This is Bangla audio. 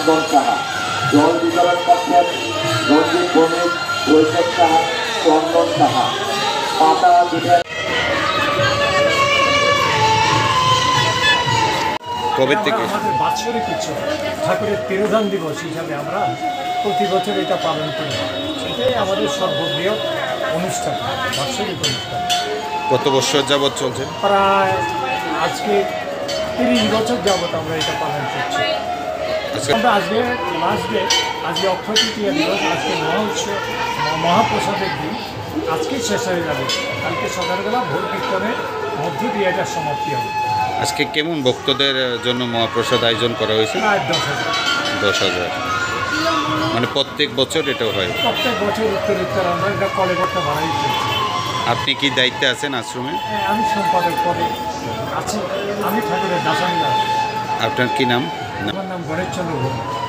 চন্দন সাহা। জল বিতরণ করছেন রঞ্জিত বণিক, বৈশাখ সাহা, চন্দন সাহা। পাতা দিবেন। কবে থেকে আমাদের বাৎসরিক উৎসব ঠাকুরের তিরোধান দিবস হিসাবে আমরা প্রতি বছর এটা পালন করি। এটাই আমাদের সর্ববৃহৎ অনুষ্ঠান, বাৎসরিক অনুষ্ঠান। কত বছর যাবৎ চলছে? প্রায় আজকে 30 বছর যাবত আমরা এটা পালন করছি। আমরা আজকে লাস্ট ডে, আজকে অক্ষয় তৃতীয়া দিবস, আজকে মহাপ্রসাদের দিন। আজকে শেষ হয়ে যাবে, কালকে সকালবেলা ভোর কীর্তনের মধ্য দিয়ে এটা সমাপ্তি হবে। আজকে কেমন ভক্তদের জন্য মহাপ্রসাদ আয়োজন করা হয়েছে? প্রায় 10,000। 10,000, মানে প্রত্যেক বছর এটাও হয়? প্রত্যেক বছর উত্তর আমরা এটা কলেবরটা বাড়াই চলছি। আপনি কি দায়িত্বে আছেন আশ্রমে? আমি সম্পাদক পদে আছি। আমি ঠাকুরের দাসান। আপনার কি নাম? আমার নাম গণেশচন্দ্র ভৌমিক।